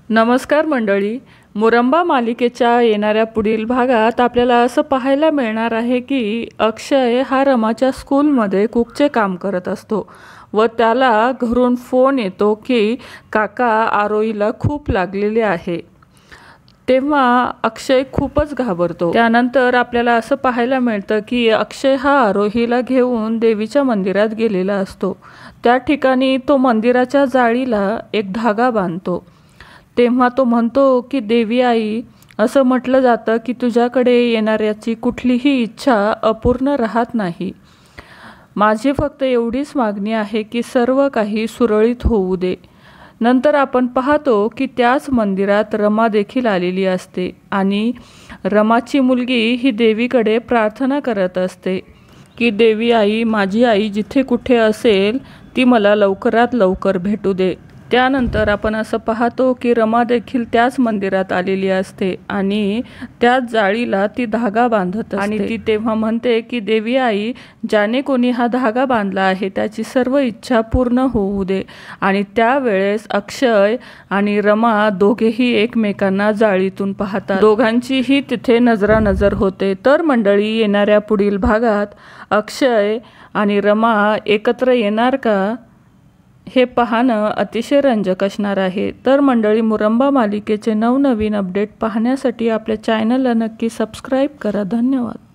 नमस्कार मंडळी. मुरंबा मालिकेच्या येणाऱ्या पुढील भागात आपल्याला असं पाहायला मिळणार आहे की अक्षय हा रमाच्या स्कूलमध्ये कुकचे काम करत असतो व त्याला घरून फोन येतो की काका आरोहीला खूप लागलेले आहे. तेव्हा अक्षय खूपच घाबरतो. त्यानंतर आपल्याला असं पाहायला मिळतं की अक्षय हा आरोहीला घेऊन देवीच्या मंदिरात गेलेला असतो. त्या ठिकाणी तो मंदिराच्या जाळीला एक धागा बांधतो. तेव्हा तो म्हणतो की देवी आई, असं म्हटलं जातं की तुझ्याकडे येणाऱ्याची कुठलीही इच्छा अपूर्ण राहत नाही. माझी फक्त एवढीच मागणी आहे की सर्व काही सुरळीत होऊ दे. नंतर आपण पाहतो की त्याच मंदिरात रमा देखील आलेली असते आणि रमाची मुलगी ही देवीकडे प्रार्थना करत असते की देवी आई, माझी आई जिथे कुठे असेल ती मला लवकरात लवकर भेटू दे. त्यानंतर आपण असं पाहतो की रमा देखील त्याच मंदिरात आलेली असते आणि त्याच जाळीला ती धागा बांधत असते आणि ती तेव्हा म्हणते की देवी आई, ज्याने कोणी हा धागा बांधला आहे त्याची सर्व इच्छा पूर्ण होऊ दे. आणि त्यावेळेस अक्षय आणि रमा दोघेही एकमेकांना जाळीतून पाहतात. दोघांचीही तिथे नजरानजर होते. तर मंडळी, येणाऱ्या पुढील भागात अक्षय आणि रमा एकत्र येणार का, हे पाहणं अतिशय रंजक असणार आहे. तर मंडळी, मुरंबा मालिकेचे नवनवीन अपडेट पाहण्यासाठी आपल्या चॅनलला नक्की सबस्क्राईब करा. धन्यवाद.